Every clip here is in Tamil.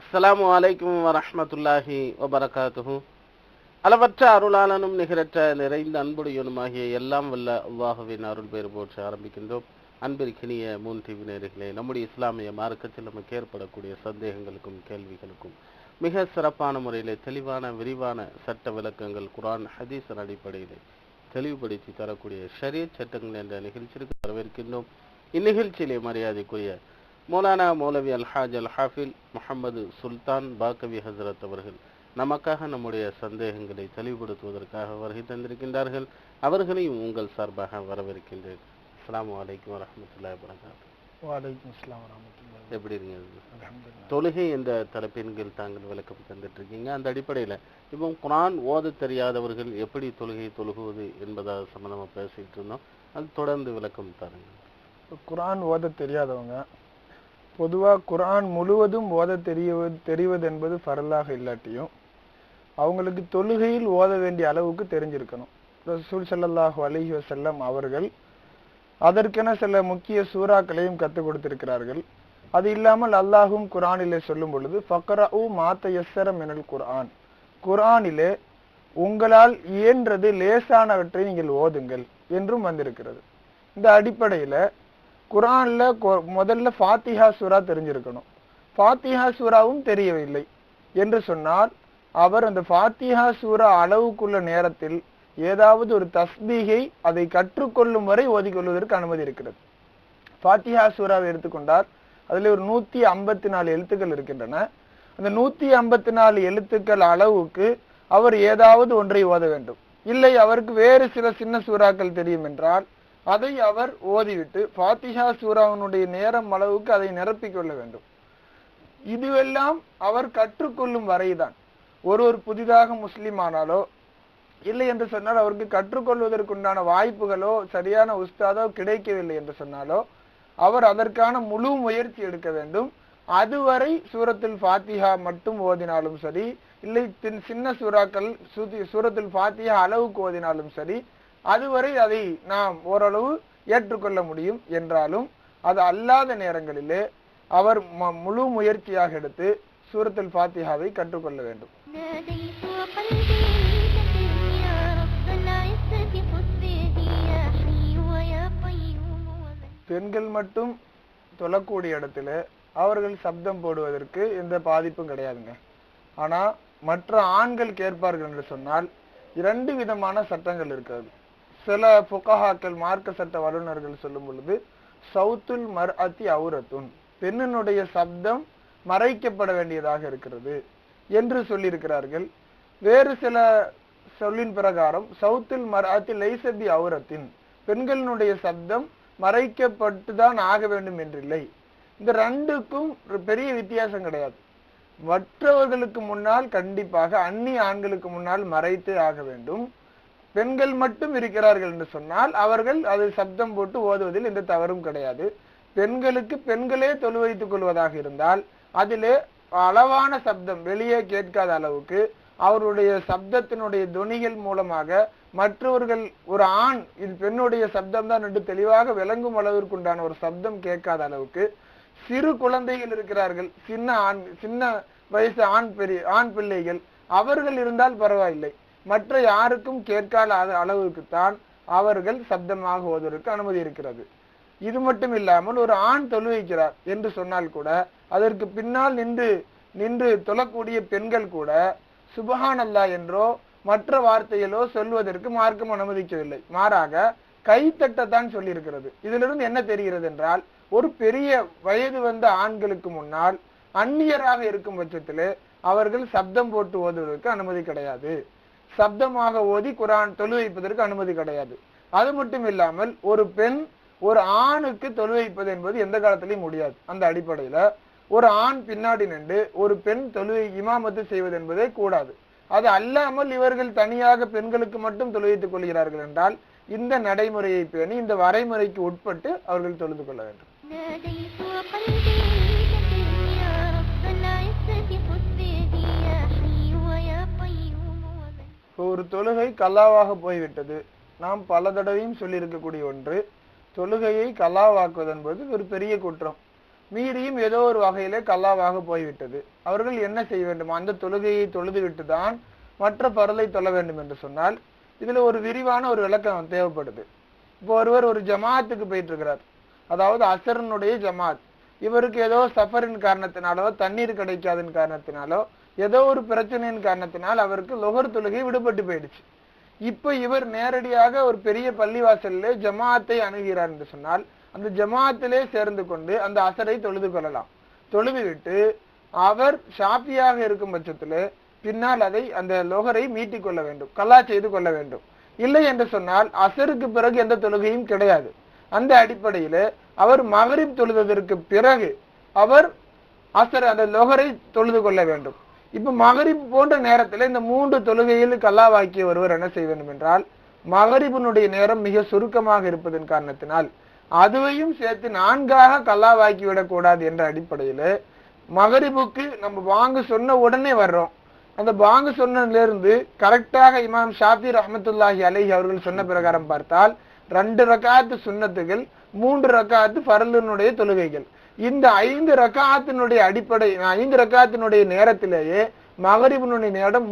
அஸ்ஸலாமு அலைக்கும் வரஹ்மத்துல்லாஹி வபரகாத்துஹு. அளவற்ற அருளாளனும் நிகரற்ற நிறைந்த அன்புடையனுமாகிய எல்லாம் வல்ல அல்லாஹுவின் அருள் பேர் போற்று ஆரம்பிக்கின்றோம். அன்பிற்கினிய மூன்றிவு நேர்களே, நம்முடைய இஸ்லாமிய மார்க்கத்தில் நமக்கு ஏற்படக்கூடிய சந்தேகங்களுக்கும் கேள்விகளுக்கும் மிக சிறப்பான முறையிலே தெளிவான விரிவான சட்ட விளக்கங்கள் குர்ஆன் ஹதீஸின் அடிப்படையிலே தெளிவுபடுத்தி தரக்கூடிய ஷரியத் சட்டங்கள் என்ற நிகழ்ச்சிக்கு வரவேற்கின்றோம். இந்நிகழ்ச்சியிலே மரியாதைக்குரிய மௌலானா மௌலவி அல்ஹாஜ் அல் ஹாஃபில் முஹம்மது சுல்தான் பாக்கவி ஹசரத் அவர்கள் நமக்காக நம்முடைய சந்தேகங்களை தெளிவுபடுத்துவதற்காக வருகை தந்திருக்கின்றார்கள். அவர்களையும் உங்கள் சார்பாக வரவேற்கின்றேன். அஸ்ஸலாமு அலைக்கும் வரஹ்மத்துல்லாஹி வபரகாத்துஹு. வலைக்கும் அஸ்ஸலாம் வரஹ்மத்துல்லாஹி. எப்படி இருக்கீங்க? அல்ஹம்துலில்லாஹ். தொழுகை என்ற தலைப்பின் கீழ் தாங்கள் விளக்கம் தந்துட்டு இருக்கீங்க. அந்த அடிப்படையில் இப்போ குர்ஆன் ஓத தெரியாதவர்கள் எப்படி தொழுகை தொழுகுவது என்பதை சம்பந்தமாக பேசிட்டு இருந்தோம். அது தொடர்ந்து விளக்கம் தாருங்க. குர்ஆன் ஓத தெரியாதவங்க பொதுவாக குர்ஆன் முழுவதும் ஓத தெரிவது என்பது ஃபரலாக இல்லாட்டியும் அவங்களுக்கு தொழுகையில் ஓத வேண்டிய அளவுக்கு தெரிஞ்சிருக்கணும். ரசூல் ஸல்லல்லாஹு அலைஹி வஸல்லம் அவர்கள் அதற்கென சில முக்கிய சூறாக்களையும் கற்றுக் கொடுத்திருக்கிறார்கள். அது இல்லாமல் அல்லாஹும் குர்ஆனிலே சொல்லும் பொழுது ஃபக்ரஉ மா தயஸ்ஸர மினல் குர்ஆன், குர்ஆனிலே உங்களால் இயன்றது லேசானவற்றை நீங்கள் ஓதுங்கள் என்றும் வந்திருக்கிறது. இந்த அடிப்படையில குர்ஆன்ல முதல்ல ஃபாத்திஹா சூரா தெரிஞ்சிருக்கணும். ஃபாத்திஹா சூராவும் தெரியவில்லை என்று சொன்னால் அவர் அந்த ஃபாத்திஹா சூரா அளவுக்குள்ள நேரத்தில் ஏதாவது ஒரு தஸ்பீகை அதை கற்றுக்கொள்ளும் வரை ஓதிக்கொள்வதற்கு அனுமதி இருக்கிறது. ஃபாத்திஹா சூராவை எடுத்துக்கொண்டால் அதில் ஒரு 154 எழுத்துக்கள் இருக்கின்றன. அந்த 154 எழுத்துக்கள் அளவுக்கு அவர் ஏதாவது ஒன்றை ஓத வேண்டும். இல்லை அவருக்கு வேறு சில சின்ன சூறாக்கள் தெரியும் என்றால் அதை அவர் ஓதிவிட்டு ஃபாத்திஹா சூராவினுடைய நேரம் அளவுக்கு அதை நிரப்பிக் கொள்ள வேண்டும். இதுவெல்லாம் அவர் கற்றுக்கொள்ளும் வரைதான். ஒருவர் புதிதாக முஸ்லிம் ஆனாலோ இல்லை என்று சொன்னால் அவருக்கு கற்றுக்கொள்வதற்குண்டான வாய்ப்புகளோ சரியான உஸ்தாதோ கிடைக்கவில்லை என்று சொன்னாலோ அவர் அதற்கான முழு முயற்சி எடுக்க வேண்டும். அதுவரை சூரத்துல் ஃபாத்திஹா மட்டும் ஓதினாலும் சரி, இல்லை சின்ன சூறாக்கள் சூரத்துல் ஃபாத்திஹா அளவுக்கு ஓதினாலும் சரி, அதுவரை அதை நாம் ஓரளவு ஏற்றுக்கொள்ள முடியும். என்றாலும் அது அல்லாத நேரங்களிலே அவர் முழு முயற்சியாக எடுத்து சூரத்துல் ஃபாத்திஹாவை கற்றுக்கொள்ள வேண்டும். பெண்கள் மட்டும் தொழக்கூடிய இடத்துல அவர்கள் சப்தம் போடுவதற்கு எந்த பாதிப்பும் கிடையாதுங்க. ஆனா மற்ற ஆண்கள் கேட்பார்கள் என்று சொன்னால் 2 விதமான சட்டங்கள் இருக்கிறது. சில ஃபுகஹாக்கள் மார்க்க சட்ட வல்லுநர்கள் சொல்லும் பொழுது சௌத்துல் மர்அத்தி அவுரத்துன், பெண்ணினுடைய சப்தம் மறைக்கப்பட வேண்டியதாக இருக்கிறது என்று சொல்லியிருக்கிறார்கள். வேறு சில சொல்லின் பிரகாரம் சௌத்துல் மர்அத்தி லைஸ பி அவுரத்தின், பெண்களினுடைய சப்தம் மறைக்கப்பட்டுதான் ஆக வேண்டும் என்றில்லை. இந்த 2க்கும் பெரிய வித்தியாசம் கிடையாது. மற்றவர்களுக்கு முன்னால் கண்டிப்பாக அந்நிய ஆண்களுக்கு முன்னால் மறைத்தே ஆக வேண்டும். பெண்கள் மட்டும் இருக்கிறார்கள் என்று சொன்னால் அவர்கள் அதை சப்தம் போட்டு ஓதுவதில் எந்த தவறும் கிடையாது. பெண்களுக்கு பெண்களே தொழு வைத்துக் கொள்வதாக இருந்தால் அதிலே அளவான சப்தம் வெளியே கேட்காத அளவுக்கு அவருடைய சப்தத்தினுடைய துணிகள் மூலமாக மற்றவர்கள் ஒரு ஆண் இது பெண்ணுடைய சப்தம் தான் என்று தெளிவாக விளங்கும் அளவிற்குண்டான ஒரு சப்தம் கேட்காத அளவுக்கு சிறு குழந்தைகள் இருக்கிறார்கள், சின்ன வயசு ஆண் பிள்ளைகள், அவர்கள் இருந்தால் பரவாயில்லை. மற்ற யாருக்கும் கேட்காத அளவுக்குத்தான் அவர்கள் சப்தமாக ஓதுவதற்கு அனுமதி இருக்கிறது. இது மட்டும் இல்லாமல் ஒரு ஆண் தொழு வைக்கிறார் என்று சொன்னால் கூட அதற்கு பின்னால் நின்று தொழக்கூடிய பெண்கள் கூட சுப்ஹானல்லாஹ் என்றோ மற்ற வார்த்தைகளோ சொல்வதற்கு மார்க்கம் அனுமதிக்கவில்லை. மாறாக கைத்தட்டத்தான் சொல்லியிருக்கிறது. இதிலிருந்து என்ன தெரிகிறது என்றால் ஒரு பெரிய வயது வந்த ஆண்களுக்கு முன்னால் அந்நியராக இருக்கும் பட்சத்திலே அவர்கள் சப்தம் போட்டு ஓதுவதற்கு அனுமதி கிடையாது. சப்தமாக ஓதி குர்ஆன் தொழு வைப்பதற்கு அனுமதி கிடையாது. அது மட்டும் இல்லாமல் ஒரு பெண் ஒரு ஆணுக்கு தொழு வைப்பது என்பது எந்த காலத்திலையும் முடியாது. அந்த அடிப்படையில ஒரு ஆண் பின்னாடி நின்று ஒரு பெண் தொழுகை இமாமத்து செய்வது என்பதே கூடாது. அது அல்லாமல் இவர்கள் தனியாக பெண்களுக்கு மட்டும் தொழு வைத்துக் கொள்கிறார்கள் என்றால் இந்த நடைமுறையை பேணி இந்த வரைமுறைக்கு உட்பட்டு அவர்கள் தொழுது கொள்ள வேண்டும். ஒரு தொழுகை கல்லாவாக போய்விட்டது. நாம் பல தடவையும் சொல்லி இருக்கக்கூடிய ஒன்று, தொழுகையை கல்லாவாக்குவது என்பது ஒரு பெரிய குற்றம். மீறியும் ஏதோ ஒரு வகையிலே கல்லாவாக போய்விட்டது. அவர்கள் என்ன செய்ய வேண்டும்? அந்த தொழுகையை தொழுதுவிட்டு தான் மற்ற பரலை தொழ வேண்டும் என்று சொன்னால் இதுல ஒரு விரிவான ஒரு விளக்கம் தேவைப்படுது. இப்போ ஒருவர் ஒரு ஜமாத்துக்கு போயிட்டு இருக்கிறார், அதாவது அசரனுடைய ஜமாத். இவருக்கு ஏதோ சஃபரின் காரணத்தினாலோ தண்ணீர் கிடைக்காதன் காரணத்தினாலோ ஏதோ ஒரு பிரச்சனையின் காரணத்தினால் அவருக்கு லொஹர் தொழுகை விடுபட்டு போயிடுச்சு. இப்ப இவர் நேரடியாக ஒரு பெரிய பள்ளிவாசல்ல ஜமாத்தை அணுகிறார் என்று சொன்னால் அந்த ஜமாத்திலே சேர்ந்து கொண்டு அந்த அசரை தொழுது கொள்ளலாம். தொழுது விட்டு அவர் ஷாஃபியாக இருக்கும் பட்சத்துல பின்னால் அதை அந்த லொஹரை மீட்டிக் கொள்ள வேண்டும், கல்லா செய்து கொள்ள வேண்டும். இல்லை என்று சொன்னால் அசருக்கு பிறகு எந்த தொழுகையும் கிடையாது. அந்த அடிப்படையில அவர் மகரிப் தொழுததற்கு பிறகு அவர் அசர் அந்த லொஹரை தொழுது கொள்ள வேண்டும். இப்ப மகரிப் போன்ற நேரத்தில் இந்த 3 தொழுகையில் கல்லாவாக்கிய ஒருவர் என்ன செய்ய வேண்டும் என்றால் மகரிபினுடைய நேரம் மிக சுருக்கமாக இருப்பதன் காரணத்தினால் அதுவையும் சேர்த்து 4ஆக கல்லாவாக்கி விடக்கூடாது என்ற அடிப்படையில மகரிபுக்கு நம்ம பாங்கு சொன்ன உடனே வர்றோம். அந்த பாங்கு சொன்னதிலிருந்து கரெக்டாக இமாம் ஷாஃபி ரஹ்மத்துல்லாஹி அலைஹி அவர்கள் சொன்ன பிரகாரம் பார்த்தால் 2 ரக்காத்து சுன்னத்துகள், 3 ரக்காத்து ஃபர்லுனுடைய தொழுகைகள். இந்த 5 ரக்காத்தினுடைய அடிப்படை 5 ரக்காத்தினுடைய நேரத்திலேயே மகரிபினுடைய நேரம்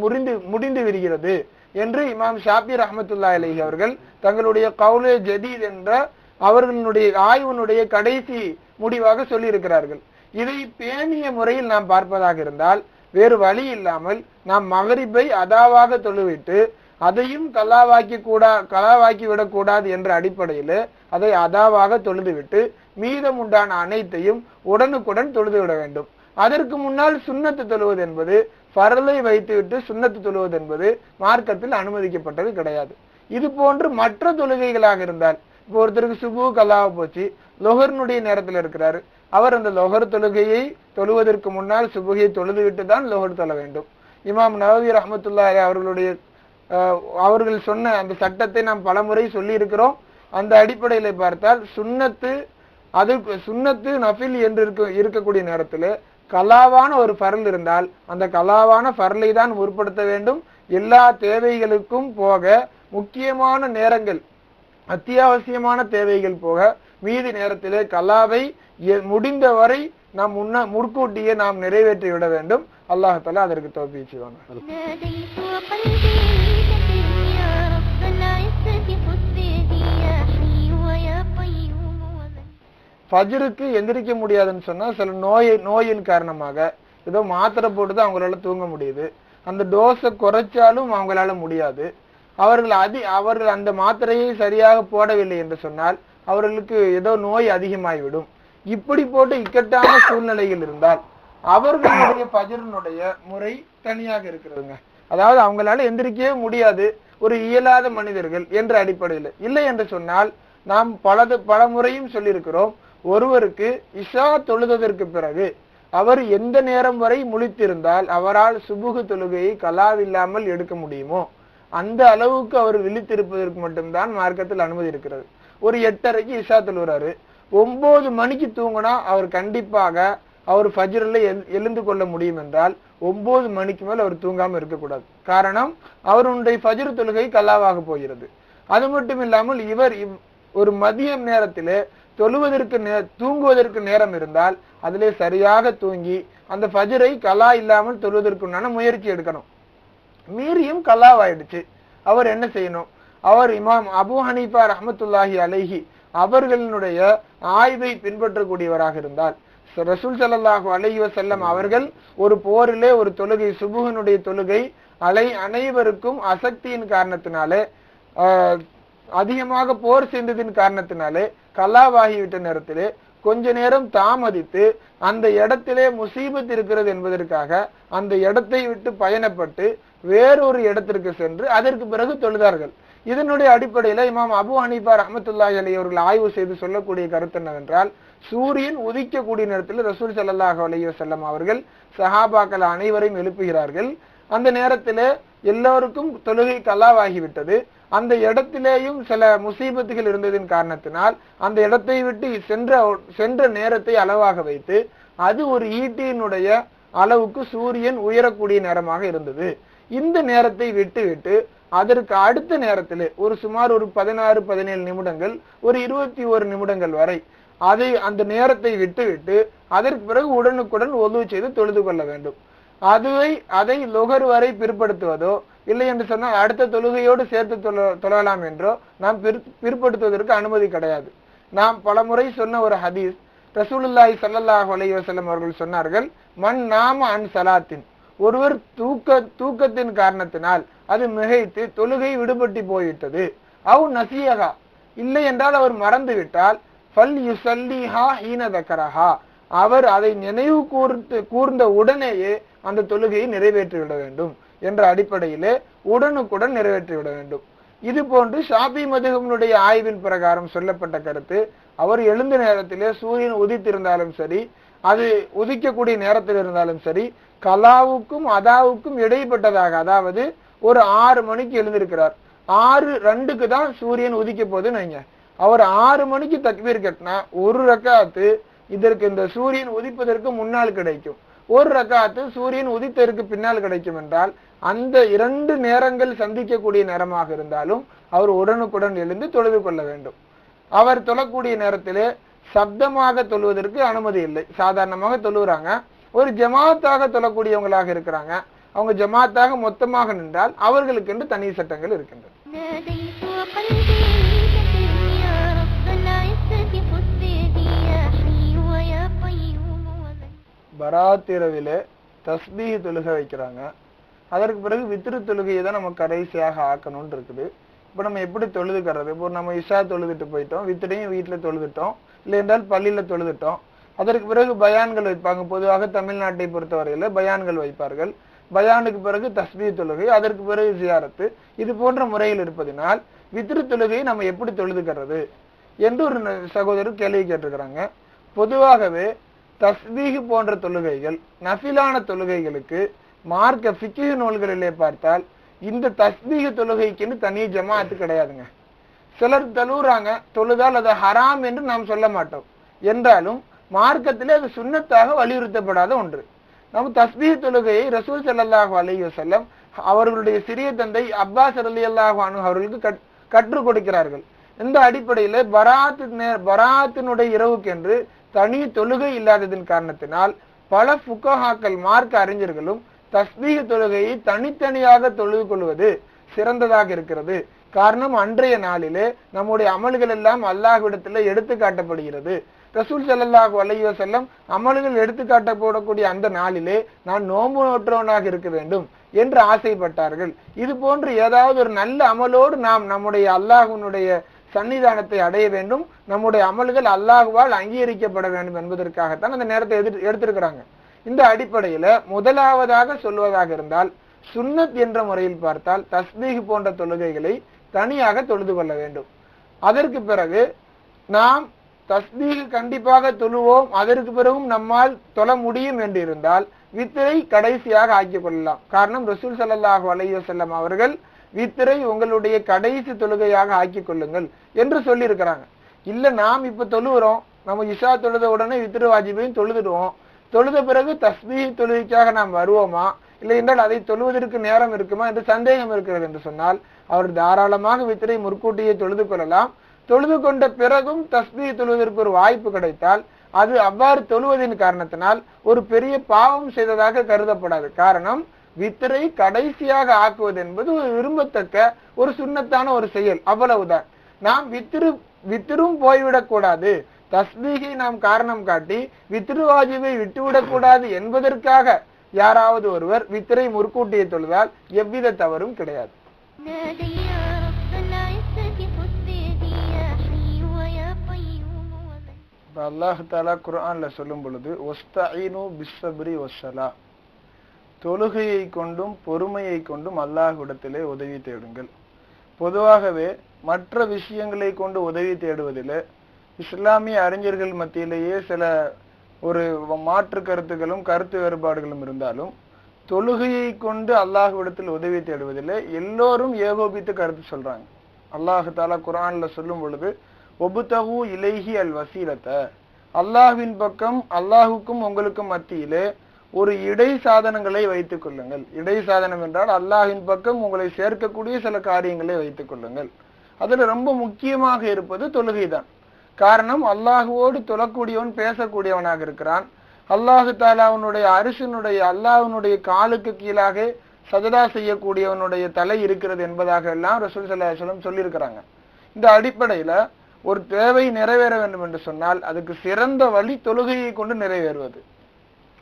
முடிந்து விடுகிறது என்று இமாம் ஷாஃபி ரஹ்மத்துல்லாஹி அலைஹி அவர்கள் தங்களுடைய கௌலே ஜதீத் என்ற அவர்களுடைய ஆய்வினுடைய கடைசி முடிவாக சொல்லி இருக்கிறார்கள். இதை பேணிய முறையில் நாம் பார்ப்பதாக இருந்தால் வேறு வழி இல்லாமல் நாம் மகரிபை அதாவாக தொழுவிட்டு அதையும் கலாவாக்கி விடக்கூடாது என்ற அடிப்படையில் அதை அதாவாக தொழுதுவிட்டு மீதம் உண்டான அனைத்தையும் உடனுக்குடன் தொழுது விட வேண்டும். அதற்கு முன்னால் சுன்னத்து தொழுவது என்பது ஃபர்லை வைத்துவிட்டு சுன்னத்து தொழுவது என்பது மார்க்கத்தில் அனுமதிக்கப்பட்டது கிடையாது. இது போன்று மற்ற தொழுகைகளாக இருந்தால் இப்போ ஒருத்தருக்கு சுபு கல்லாவ போச்சு, லொஹர்னுடைய நேரத்தில் இருக்கிறாரு, அவர் அந்த லொஹர் தொழுகையை தொழுவதற்கு முன்னால் சுபுகையை தொழுது விட்டு தான் லொஹர் தொழ வேண்டும். இமாம் நவவி ரஹ்மத்துல்லாஹி அவர்கள் சொன்ன அந்த சட்டத்தை நாம் பலமுறை சொல்லி இருக்கிறோம். அந்த அடிப்படையில பார்த்தால் சுன்னத்து நஃபில் என்று இருக்கக்கூடிய நேரத்தில் கலாவான ஒரு ஃபர்ல் இருந்தால் அந்த கலாவான ஃபர்லை தான் முற்படுத்த வேண்டும். எல்லா தேவைகளுக்கும் போக முக்கியமான நேரங்கள் அத்தியாவசியமான தேவைகள் போக மீதி நேரத்திலே கலாவை முடிந்தவரை நாம் முன்கூட்டியே நாம் நிறைவேற்றி விட வேண்டும். அல்லாஹ் தஆலா அதற்கு தௌஃபீக் செய்வாங்க. ஃபஜ்ருக்கு எந்திரிக்க முடியாதுன்னு சொன்னா சில நோயின் காரணமாக ஏதோ மாத்திரை போட்டுதான் அவங்களால தூங்க முடியுது. அந்த டோஸை குறைச்சாலும் அவங்களால முடியாது. அவர்கள் அந்த மாத்திரையை சரியாக போடவில்லை என்று சொன்னால் அவர்களுக்கு ஏதோ நோய் அதிகமாகிவிடும். இப்படி போட்டு இக்கட்டான சூழ்நிலைகள் இருந்தால் அவர்களுடைய ஃபஜ்ரினுடைய முறை தனியாக இருக்கிறதுங்க. அதாவது அவங்களால எந்திரிக்கவே முடியாது, ஒரு இயலாத மனிதர்கள் என்ற அடிப்படையில். இல்லை என்று சொன்னால் நாம் பல முறையும் சொல்லியிருக்கிறோம், ஒருவருக்கு இஷா தொழுததற்கு பிறகு அவர் எந்த நேரம் வரை முழித்திருந்தால் அவரால் சுபுகு தொழுகையை கலாவில்லாமல் எடுக்க முடியுமோ அந்த அளவுக்கு அவர் விழித்திருப்பதற்கு மட்டும்தான் மார்க்கத்தில் அனுமதி இருக்கிறது. ஒரு 8:30க்கு இஷா தொழுகிறாரு, 9 மணிக்கு தூங்கினா அவர் கண்டிப்பாக அவர் ஃபஜ்ரில் எழுந்து கொள்ள முடியும் என்றால் 9 மணிக்கு மேல் அவர் தூங்காமல் இருக்கக்கூடாது. காரணம் அவருடைய ஃபஜ்ர் தொழுகை கல்லாவாக போகிறது. அது மட்டும் இல்லாமல் இவர் ஒரு மதியம் நேரத்திலே தூங்குவதற்கு நேரம் இருந்தால் அதிலே சரியாக தூங்கி அந்த ஃபஜ்ரை கலா இல்லாமல் தொழுவதற்குண்டான முயற்சி எடுக்கணும். மீறியும் கல்லாவாயிடுச்சு, அவர் என்ன செய்யணும்? அவர் இமாம் அபு ஹனீஃபா ரஹ்மத்துல்லாஹி அலைஹி அவர்களுடைய ஆய்வை பின்பற்றக்கூடியவராக இருந்தால் ரசூல் ஸல்லல்லாஹு அலைஹி வஸல்லம் அவர்கள் ஒரு போரிலே ஒரு தொழுகை சுபுஹனுடைய தொழுகை அனைவருக்கும் அசக்தியின் காரணத்தினாலே அதிகமாக போர் செய்ததின் காரணத்தினாலே கல்லாவாகிவிட்ட நேரத்திலே கொஞ்ச நேரம் தாமதித்து அந்த இடத்திலே முசீபத் இருக்கிறது என்பதற்காக அந்த இடத்தை விட்டு பயணப்பட்டு வேறொரு இடத்திற்கு சென்று அதற்கு பிறகு தொழுதார்கள். இதனுடைய அடிப்படையில இமாம் அபு ஹனீஃபா ரஹ்மத்துல்லாஹி அலைஹி அவர்கள் ஆய்வு செய்து சொல்லக்கூடிய கருத்து என்னவென்றால், சூரியன் உதிக்கக்கூடிய நேரத்தில் ரசூல் ஸல்லல்லாஹு அலைஹி வஸல்லம் அவர்கள் சஹாபாக்கள் அனைவரையும் எழுப்புகிறார்கள். அந்த நேரத்திலே எல்லோருக்கும் தொழுகை கல்லாவாகிவிட்டது. அந்த இடத்திலேயும் சில முசீபத்துகள் இருந்ததின் காரணத்தினால் அந்த இடத்தை விட்டு சென்ற நேரத்தை அளவாக வைத்து அது ஒரு ஈட்டியினுடைய அளவுக்கு சூரியன் உயரக்கூடிய நேரமாக இருந்தது. இந்த நேரத்தை விட்டு அதற்கு அடுத்த நேரத்தில் சுமார் ஒரு 16-17 நிமிடங்கள், ஒரு 21 நிமிடங்கள் வரை அந்த நேரத்தை விட்டுவிட்டு அதற்கு பிறகு உடனுக்குடன் ஒது செய்து தொழுது கொள்ள வேண்டும். அதை லொகர் வரை பிற்படுத்துவதோ இல்லை என்று சொன்னால் அடுத்த தொழுகையோடு சேர்த்து தொழலாம் என்றோ நாம் பிற்படுத்துவதற்கு அனுமதி கிடையாது. நாம் பலமுறை சொன்ன ஒரு ஹதீஸ், ரசூலுல்லாஹி ஸல்லல்லாஹு அலைஹி வஸல்லம் அவர்கள் சொன்னார்கள், மன் நாம அன் சலாத்தின், ஒருவர் தூக்கத்தின் காரணத்தினால் அது மிகைத்து தொழுகை விடுபட்டு போய்விட்டது, அவ் நசியகா, இல்லை என்றால் அவர் மறந்து விட்டால், ஃபல் யுஸல்லிஹா ஹீன தக்கரஹா, அவர் அதை நினைவு கூர்ந்த உடனேயே அந்த தொழுகையை நிறைவேற்றிவிட வேண்டும் என்ற அடிப்படையிலே உடனுக்குடன் நிறைவேற்றிவிட வேண்டும். இது போன்று ஷாஃபி மதுஹபினுடைய ஆய்வின் பிரகாரம் சொல்லப்பட்ட கருத்து, அவர் எழுந்த நேரத்திலே சூரியன் உதித்திருந்தாலும் சரி, அது உதிக்கக்கூடிய நேரத்தில் இருந்தாலும் சரி, கலாவுக்கும் அதாவுக்கும் இடைப்பட்டதாக, அதாவது ஒரு 6 மணிக்கு எழுந்திருக்கிறார், 6:02 தான் சூரியன் உதிக்க போகுதுன்னு வைங்க, அவர் 6 மணிக்கு தக்பீர் கட்டினா ஒரு ரக்காத்து இதற்கு இந்த சூரியன் உதிப்பதற்கு முன்னால் கிடைக்கும், ஒரு ரக்காத்து சூரியன் உதித்ததற்கு பின்னால் கிடைக்கும் என்றால் அந்த 2 நேரங்கள் சந்திக்கக்கூடிய நேரமாக இருந்தாலும் அவர் உடனுக்குடன் எழுந்து தொழுது கொள்ள வேண்டும். அவர் தொழக்கூடிய நேரத்திலே சப்தமாக தொழுவதற்கு அனுமதி இல்லை. சாதாரணமாக தொழுகிறாங்க, ஒரு ஜமாத்தாக தொழக்கூடியவங்களாக இருக்கிறாங்க, அவங்க ஜமாத்தாக மொத்தமாக நின்றால் அவர்களுக்கு என்று தனி சட்டங்கள் இருக்கின்றன. பராத் இரவிலே தஸ்பீஹ் தொழுகை வைக்கிறாங்க, அதற்கு பிறகு வித்ரு தொழுகையை தான் நம்ம கடைசியாக ஆக்கணும்னு இருக்குது. இப்போ நம்ம எப்படி தொழுதுக்கிறது? இப்போ நம்ம இஷா தொழுதுட்டு போயிட்டோம், வித்ரையும் வீட்டில் தொழுதுட்டோம், இல்லை என்றால் பள்ளியில் தொழுதுட்டோம், அதற்கு பிறகு பயான்கள் வைப்பாங்க. பொதுவாக தமிழ்நாட்டை பொறுத்தவரையில பயான்கள் வைப்பார்கள். பயானுக்கு பிறகு தஸ்பீஹ் தொழுகை, அதற்கு பிறகு ஜியாரத்து, இது போன்ற முறையில் இருப்பதனால் வித்ரு தொழுகையை நம்ம எப்படி தொழுதுக்கிறது என்று ஒரு சகோதரர் கேள்வி கேட்டிருக்கிறாங்க. பொதுவாகவே தஸ்பீஹ் போன்ற தொழுகைகள் நஃபிலான தொழுகைகளுக்கு மார்க்க ஃபிக்ஹ் நூல்களிலே பார்த்தால் இந்த தஸ்பீஹ் தொழுகைக்குன்னு தனி ஜமாஅத்து கிடையாதுங்க. சிலர் தொழுறாங்க, தொழுதால் அது ஹராம் என்று நாம் சொல்ல மாட்டோம், என்றாலும் மார்க்கத்திலே அது சுன்னத்தாக வலியுறுத்தப்படாத ஒன்று. நம்ம தஸ்பீஹ் தொழுகையை ரசூல் ஸல்லல்லாஹு அலைஹி வஸல்லம் அவர்களுடைய சிறிய தந்தை அப்பாஸ் ரலியல்லாஹு அன்ஹு அவர்களுக்கு கற்றுக் கொடுக்கிறார்கள். இந்த அடிப்படையில பராத்தினுடைய இரவுக்கென்று தனி தொழுகை இல்லாததின் காரணத்தினால் பல ஃபுகஹாக்கள் மார்க்க அறிஞர்களும் தஸ்பீஹ் தொழுகையை தனித்தனியாக தொழுது கொள்வது சிறந்ததாக இருக்கிறது. காரணம், அன்றைய நாளிலே நம்முடைய அமல்கள் எல்லாம் அல்லாஹ்விடத்தில் எடுத்து காட்டப்படுகிறது. ரசூல் ஸல்லல்லாஹு அலைஹி வஸல்லம் அமல்கள் எடுத்து காட்டப்படக்கூடிய அந்த நாளிலே நான் நோன்பு நோற்றவனாக இருக்க வேண்டும் என்று ஆசைப்பட்டார்கள். இது போன்று ஏதாவது ஒரு நல்ல அமலோடு நாம் நம்முடைய அல்லாஹ்வினுடைய சன்னிதானத்தை அடைய வேண்டும், நம்முடைய அமல்கள் அல்லாஹ்வால் அங்கீகரிக்கப்பட வேண்டும் என்பதற்காகத்தான் அந்த நேரத்தை எடுத்திருக்கிறாங்க. இந்த அடிப்படையில முதலாவதாக சொல்வதாக இருந்தால் சுன்னத் என்ற முறையில் பார்த்தால் தஸ்பீஹ் போன்ற தொழுகைகளை தனியாக தொழுது கொள்ள வேண்டும். அதற்கு பிறகு நாம் தஸ்பீஹ் கண்டிப்பாக தொழுவோம், அதற்கு பிறகும் நம்மால் தொழ முடியும் என்று இருந்தால் வித்ரை கடைசியாக ஆக்கிக் கொள்ளலாம். காரணம், ரசூல் ஸல்லல்லாஹு அலைஹி வஸல்லம் அவர்கள் வித்ரை உங்களுடைய கடைசி தொழுகையாக ஆக்கிக் கொள்ளுங்கள் என்று சொல்லி இருக்கிறாங்க. இல்ல நாம் இப்ப தொழுகிறோம், நம்ம இஷா தொழுத உடனே வித்ரு வாஜிபையும் தொழுதுடுவோம், தொழுத பிறகு தஸ்பீஹ் தொழுகைக்காக நாம் வருவோமா, இல்லை என்றால் அதை தொழுவதற்கு நேரம் இருக்குமா என்று சந்தேகம் இருக்கிறது என்று சொன்னால் அவர் தாராளமாக வித்ரை முற்கூட்டியே தொழுது கொள்ளலாம். தொழுது கொண்ட பிறகும் தஸ்பீஹ் தொழுவதற்கு ஒரு வாய்ப்பு கிடைத்தால் அது அவ்வாறு தொழுவதின் காரணத்தினால் ஒரு பெரிய பாவம் செய்ததாக கருதப்படாது. காரணம், வித்ரை கடைசியாக ஆக்குவது என்பது ஒரு விரும்பத்தக்க ஒரு சுன்னத்தான ஒரு செயல், அவ்வளவுதான். நாம் வித்ரும் போய்விடக் கூடாது, தஸ்பீஹை நாம் காரணம் காட்டி வித்ரு வாஜிபை விட்டுவிடக் கூடாது என்பதற்காக யாராவது ஒருவர் வித்ரை முற்கூட்டியை தொழுதால் எவ்வித தவறும் கிடையாது. அல்லாஹ் தஆலா குர்ஆன்ல சொல்லும் பொழுது வஸ்தஈனு பிஸ்ஸப்ரி வஸ்ஸலா, தொழுகையை கொண்டும் பொறுமையை கொண்டும் அல்லாஹ்விடத்திலே உதவி தேடுங்கள். பொதுவாகவே மற்ற விஷயங்களை கொண்டு உதவி தேடுவதில் இஸ்லாமிய அறிஞர்கள் மத்தியிலேயே சில ஒரு மாற்று கருத்துகளும் கருத்து வேறுபாடுகளும் இருந்தாலும் தொழுகையை கொண்டு அல்லாஹ்விடத்தில் உதவி தேடுவதில் எல்லோரும் ஏகோபித்து கருத்து சொல்றாங்க. அல்லாஹ் தஆலா குர்ஆன்ல சொல்லும் பொழுது ஒபுதஹு இலைஹி அல் வசீலத, அல்லாஹ்வின் பக்கம் அல்லாஹுக்கும் உங்களுக்கும் மத்தியிலே ஒரு இடை சாதனங்களை வைத்துக் கொள்ளுங்கள். இடை சாதனம் என்றால் அல்லாஹ்வின் பக்கம் உங்களை சேர்க்கக்கூடிய சில காரியங்களை வைத்துக் கொள்ளுங்கள். அதுல ரொம்ப முக்கியமாக இருப்பது தொழுகை தான். காரணம் அல்லாஹுவோடு தொழக்கூடியவன் பேசக்கூடியவனாக இருக்கிறான். அல்லாஹு தாலாவுடைய அரிசினுடைய அல்லாஹ்வுடைய காலுக்கு கீழாக சஜதா செய்யக்கூடியவனுடைய தலை இருக்கிறது என்பதாக எல்லாம் ரசூல் ஸல்லல்லாஹு அலைஹி வஸல்லம் சொல்லியிருக்கிறாங்க. இந்த அடிப்படையில ஒரு தேவை நிறைவேற வேண்டும் என்று சொன்னால் அதுக்கு சிறந்த வழி தொழுகையை கொண்டு நிறைவேறுவது.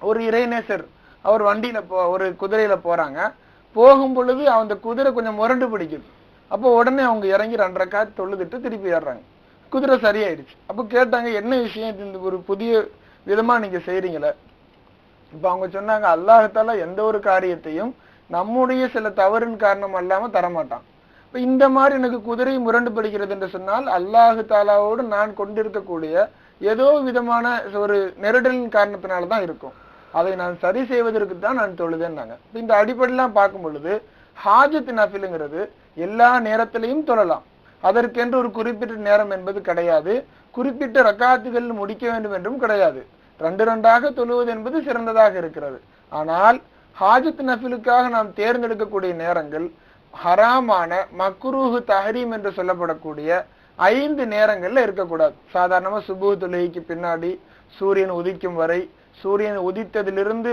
ஒரு இறைநேசர் அவர் வண்டியில ஒரு குதிரையில போறாங்க. போகும் பொழுது அந்த குதிரை கொஞ்சம் முரண்டு பிடிக்குது. அப்போ உடனே அவங்க இறங்கி 2 ரக்காத் தொழுதுட்டு திருப்பி ஏறுறாங்க. குதிரை சரியாயிடுச்சு. அப்போ கேட்டாங்க, என்ன விஷயம், இந்த ஒரு புதிய விதமா நீங்க செய்றீங்களே? இப்ப அவங்க சொன்னாங்க, அல்லாஹ் தஆலா எந்த ஒரு காரியத்தையும் நம்முடைய சில தவறின் காரணம் அல்லாம தரமாட்டான். இப்ப இந்த மாதிரி எனக்கு குதிரை முரண்டு பிடிக்கிறது என்று சொன்னால் அல்லாஹ் தாலாவோடு நான் கொண்டிருக்கக்கூடிய ஏதோ விதமான ஒரு நெருடலின் காரணத்தினாலதான் இருக்கும். அதை நான் சரி செய்வதற்கு தான் நான் தொழுதேன்னாங்க. இந்த அடிப்படையெல்லாம் பார்க்கும் பொழுது ஹாஜத் நஃபிலுங்கிறது எல்லா நேரத்திலையும் தொழலாம். அதற்கென்று ஒரு குறிப்பிட்ட நேரம் என்பது கிடையாது. குறிப்பிட்ட ரக்காத்துகள் முடிக்க வேண்டும் என்றும் கிடையாது. 2 தொழுவது என்பது சிறந்ததாக இருக்கிறது. ஆனால் ஹாஜத் நஃபிலுக்காக நாம் தேர்ந்தெடுக்கக்கூடிய நேரங்கள் ஹராமான மக்ரூஹு தஹரீம் என்று சொல்லப்படக்கூடிய 5 நேரங்கள்ல இருக்கக்கூடாது. சாதாரணமா சுபுஹ் தொழுகைக்கு பின்னாடி சூரியன் உதிக்கும் வரை, சூரியன் உதித்ததிலிருந்து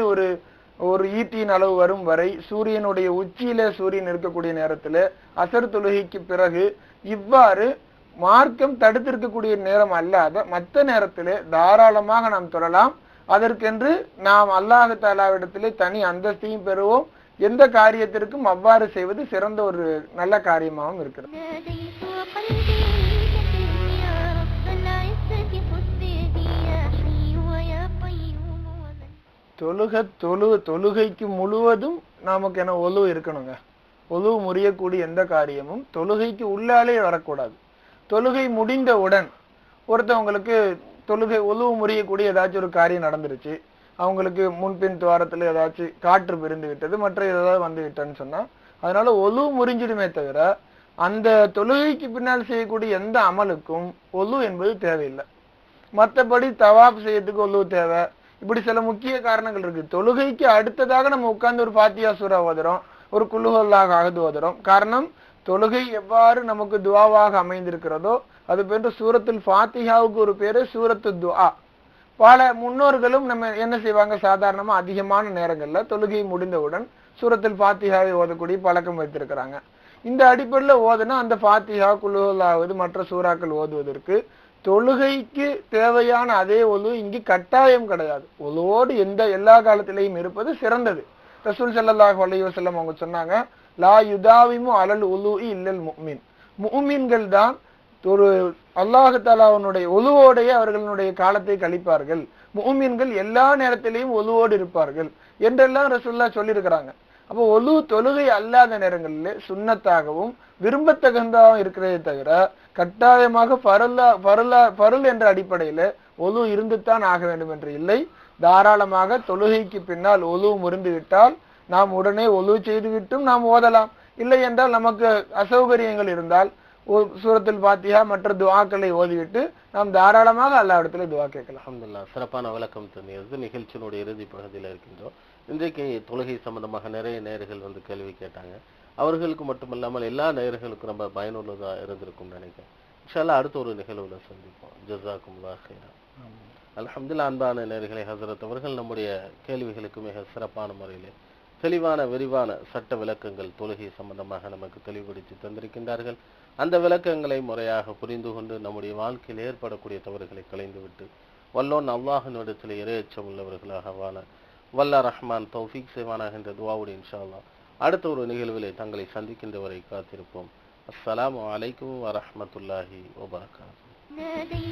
ஒரு ஈட்டியின் அளவு வரும் வரை, சூரியனுடைய உச்சியில சூரியன் இருக்கக்கூடிய நேரத்துல, அசர் தொழுகைக்கு பிறகு, இவ்வாறு மார்க்கம் தடுத்திருக்கக்கூடிய நேரம் அல்லாத மற்ற நேரத்திலே தாராளமாக நாம் தொழலாம். அதற்கென்று நாம் அல்லாஹ் தஆலாவிடத்திலே தனி அந்தஸ்தையும் பெறுவோம். எந்த காரியத்திற்கும் அவ்வாறு செய்வது சிறந்த ஒரு நல்ல காரியமாகவும் இருக்கிறது. தொழுகைக்கு முழுவதும் நமக்கு என்ன ஒலு இருக்கணுங்க. ஒலு முறியக்கூடிய எந்த காரியமும் தொழுகைக்கு உள்ளாலே வரக்கூடாது. தொழுகை முடிந்தவுடன் ஒருத்தவங்களுக்கு தொழுகை ஒலு முறியக்கூடிய ஏதாச்சும் ஒரு காரியம் நடந்துருச்சு, அவங்களுக்கு முன்பின் துவாரத்துல ஏதாச்சும் காற்று பிரிந்து விட்டது, மற்ற ஏதாவது வந்து விட்டேன்னு சொன்னா அதனால ஒலு முறிஞ்சிடுமே தவிர அந்த தொழுகைக்கு பின்னால் செய்யக்கூடிய எந்த அமலுக்கும் ஒலு என்பது தேவையில்லை. மற்றபடி தவாப் செய்யறதுக்கு ஒலு தேவை. இப்படி சில முக்கிய காரணங்கள் இருக்கு. தொழுகைக்கு அடுத்ததாக நம்ம உட்கார்ந்து ஒரு ஃபாத்திஹா சூரா ஓதுறோம், ஒரு குல் ஹுவல்லாஹ் அஹத் ஓதுறோம். காரணம், தொழுகை எவ்வாறு நமக்கு துஆவாக அமைந்திருக்கிறதோ அது போன்ற சூரத்துல் ஃபாத்திஹாவுக்கு ஒரு பேரு சூரத்து துஆ. பல முன்னோர்களும் நம்ம என்ன செய்வாங்க, சாதாரணமா அதிகமான நேரங்கள்ல தொழுகை முடிந்தவுடன் சூரத்துல் ஃபாத்திஹாவை ஓதக்கூடிய பழக்கம் வைத்திருக்கிறாங்க. இந்த அடிப்படையில் ஓதுனா அந்த ஃபாத்திஹா குல் ஹுவல்லாஹ் மற்ற சூறாக்கள் ஓதுவதற்கு தொழுகைக்கு தேவையான அதே ஒலு இங்கு கட்டாயம் கிடையாது. ஒலுவோடு எல்லா காலத்திலையும் இருப்பது சிறந்தது. ரசூல் ஸல்லல்லாஹு அலைஹி வஸல்லம் அவங்க சொன்னாங்க, லா யுதாவிமு அலல் உலூஇ இல்லல் முஃமின். முஃமின்கள் தான் ஒரு அல்லாஹ் தஆலாவுடைய ஒலுவோடைய அவர்களுடைய காலத்தை கழிப்பார்கள். முஃமின்கள் எல்லா நேரத்திலையும் ஒலுவோடு இருப்பார்கள் என்றெல்லாம் ரசூலுல்லாஹ் சொல்லியிருக்கிறாங்க. அப்போ ஒலு தொழுகை அல்லாத நேரங்களிலே சுன்னத்தாகவும் விரும்பத்தகுந்ததாகவும் இருக்கிறதே தவிர கட்டாயமாக பருள் என்ற அடிப்படையில ஒலு இருந்துத்தான் ஆக வேண்டும் என்று இல்லை. தாராளமாக தொழுகைக்கு பின்னால் ஒலு முறிந்து விட்டால் நாம் உடனே ஒலு செய்து விட்டும் நாம் ஓதலாம். இல்லை என்றால் நமக்கு அசௌகரியங்கள் இருந்தால் சூரத்துல் ஃபாத்திஹா மற்ற துஆக்களை ஓதிவிட்டு நாம் தாராளமாக அல்லாஹ்விடத்தில் துஆ கேட்கலாம். அல்ஹம்துலில்லாஹ், சிறப்பான விளக்கம் தந்தீர்கள். நிகழ்ச்சியினுடைய இறுதி பகுதியில் இருக்கின்றோம். இன்றைக்கு தொழுகை சம்பந்தமாக நிறைய நேயர்கள் கேள்வி கேட்டாங்க. அவர்களுக்கு மட்டுமல்லாமல் எல்லா நேயர்களுக்கும் ரொம்ப பயனுள்ளதா இருந்திருக்கும் நினைக்கிறேன். இன்ஷா அல்லாஹ் அடுத்த ஒரு நிகழ்வுல சந்திப்போம். ஜஸாக்குமுல்லாஹ் ஹைரா. அல்ஹம்துலில்லாஹ், அன்பான நேயர்களே, ஹஸரத் அவர்கள் நம்முடைய கேள்விகளுக்கு மிக சிறப்பான முறையிலே தெளிவான விரிவான சட்ட விளக்கங்கள் தொழுகை சம்பந்தமாக நமக்கு தெளிவுபடுத்தி தந்திருக்கின்றார்கள். அந்த விளக்கங்களை முறையாக புரிந்து கொண்டு நம்முடைய வாழ்க்கையில் ஏற்படக்கூடிய தவறுகளை களைந்துவிட்டு வல்லோன் அல்லாஹ்விடத்தில் இறையச்சம் உள்ளவர்களாக வாழ வல்ல ரஹ்மான் தௌஃபீக் செய்வானாக என்ற துஆவோடு இன்ஷா அல்லாஹ் அடுத்த ஒரு நிகழ்விலே தங்களை சந்திக்கின்ற வரை காத்திருப்போம். அஸ்ஸலாமு அலைக்கும் வரஹ்மத்துல்லாஹி வபரகாத்துஹு.